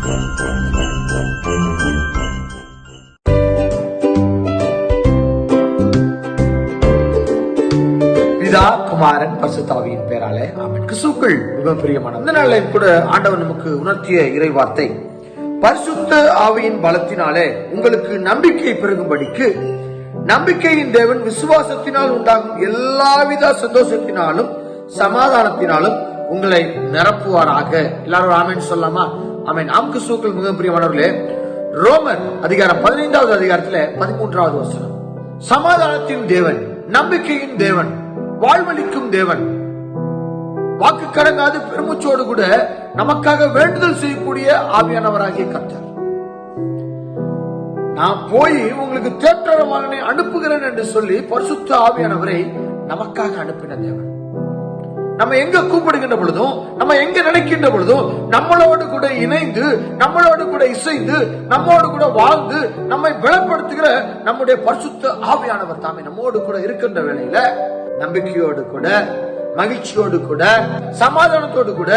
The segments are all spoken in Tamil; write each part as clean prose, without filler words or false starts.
பிதா, குமாரன், பரிசுத்த ஆவியின் பெயராலே ஆமென். கிறிஸ்துவுக்குள் மிகவும் பிரியமான இந்த நாளில் கூட ஆண்டவர் நமக்கு உணர்த்திய இறை வார்த்தை, பரிசுத்த ஆவியின் பலத்தினாலே உங்களுக்கு நம்பிக்கை பெருகும்படிக்கு நம்பிக்கையின் தேவன் விசுவாசத்தினால் உண்டாகும் எல்லாவித சந்தோஷத்தினாலும் சமாதானத்தினாலும் உங்களை நிரப்புவாராக. எல்லாரும் ஆமென் சொல்லலாமா? ஆமென். ஆம். கிறிஸ்துவுக்குள் மிகவும் பிரியமானவர்களே, ரோமர் அதிகாரம் 15வது அதிகாரத்துல 13வது வசனம், சமாதானத்தின் தேவன், நம்பிக்கையின் தேவன், வாழ்வளிக்கும் தேவன், வாக்கு கடங்காது பெருமுச்சோடு கூட நமக்காக வேண்டுதல் செய்யக்கூடிய ஆவியானவராகிய கர்த்தர், நான் போய் உங்களுக்கு தேற்றரவாளனை அனுப்புகிறேன் என்று சொல்லி பரிசுத்த ஆவியானவரை நமக்காக அனுப்பின தேவன். நம்ம எங்க கூப்பிடுகின்ற பொழுதும், நம்ம எங்க நினைக்கின்ற பொழுதும் நம்மளோடு கூட இணைந்து, நம்மளோடு கூட இசைந்து, நம்மோடு கூட வாழ்ந்து நம்மை பலப்படுத்துகிற நம்முடைய பரிசுத்த ஆவியானவர் தாமே நம்மோடு கூட இருக்கின்ற வேளையில நம்பிக்கையோடு கூட, மகிழ்ச்சியோடு கூட, சமாதானத்தோடு கூட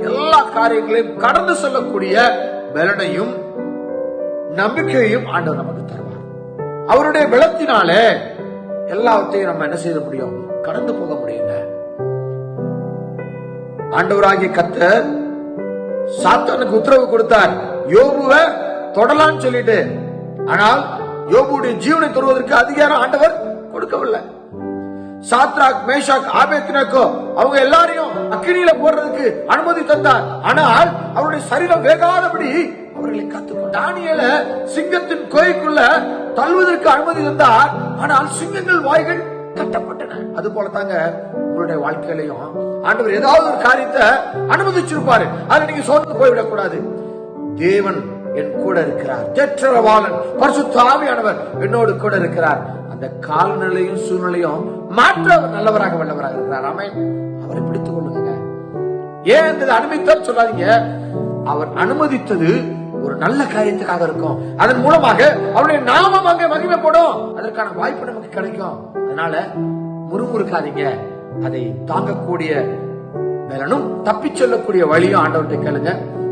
எல்லா காரியங்களையும் கடந்து செல்லக்கூடிய பலனையும் நம்பிக்கையையும் ஆண்டவர் நமக்கு தருவார். அவருடைய பலத்தினாலே எல்லாவற்றையும் நம்ம என்ன செய்ய முடியும்? கடந்து போக முடியுங்க. ஆண்டவராகிய கர்த்தர் சாத்தானுக்கு உத்தரவு கொடுத்தார், யோபுவை தொடலான்னு சொல்லிட்டு. ஆனால் யோபுடைய ஜீவனை தொடுவதற்கு அதிகாரம் ஆண்டவர் கொடுக்கவில்லை. சாத்ராக், மேஷாக், ஆபேத்நேகோ அவங்க எல்லாரையும் அக்கினியில போடுறதுக்கு அனுமதி தந்தார். ஆனால் அவருடைய சரீரம் வேகாதபடி அவர்களை காத்துக்கொண்டார். தானியேல சிங்கத்தின் கோயிலுக்குள்ள தள்ளுவதற்கு அனுமதி தந்தார். ஆனால் சிங்கங்கள் வாய்கள் கட்டப்பட்டன. அது போலதாங்க உங்களுடைய வாழ்க்கையிலையும் ஆண்டவர் ஏதாவது ஒரு காரியத்தை அனுமதிச்சிருப்பாரு. அதை நீங்க சோர்ந்து போய்விடக் கூடாது. தேவன் என் கூட இருக்கிறார், தேற்றரவாளன் பரிசுத்த ஆவியானவர் என்னோடு கூட இருக்கிறார். அந்த காலநிலையும் சூழ்நிலையும் மாற்ற அவர் நல்லவராக வல்லவராக இருக்கிறார். ஆமென். அவரை பிடித்துக் கொள்ளுங்க. ஏன் இந்த அனுமதித்தார் சொல்லாதீங்க. அவர் அனுமதித்தது ஒரு நல்ல காரியத்துக்காக இருக்கும். அதன் மூலமாக அவருடைய நாமம் அங்கே மகிமைப்படும். அதற்கான வாய்ப்பு நமக்கு கிடைக்கும். அதனால முறுமுறுக்காதீங்க. அதை தாங்கக்கூடிய பலனும் தப்பி செல்லக்கூடிய வழியும் ஆண்டவர்கிட்ட கேளுங்க.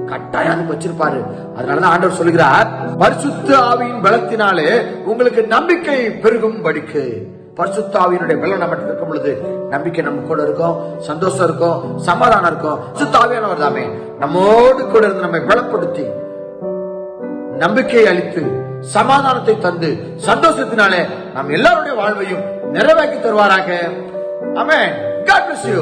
கட்டாயம் வச்சிருப்பாரு. அதனாலதான் ஆண்டவர் சொல்லுகிறார், பரிசுத்த ஆவியின் பலத்தினாலே உங்களுக்கு நம்பிக்கை பெருகும்படிக்கு. பரிசுத்த ஆவியினுடைய பலம் நம்ம இருக்கும் பொழுது நம்பிக்கை நம்ம கூட இருக்கும், சந்தோஷம் இருக்கும், சமாதானம் இருக்கும். பரிசுத்த ஆவியானவர் தாமே நம்மோடு கூட இருந்து நம்மை பலப்படுத்தி நம்பிக்கையை அளித்து சமாதானத்தை தந்து சந்தோஷத்தினாலே நம் எல்லாருடைய வாழ்வையும் நிறைவேற்றி தருவாராக. ஆமென். God bless you.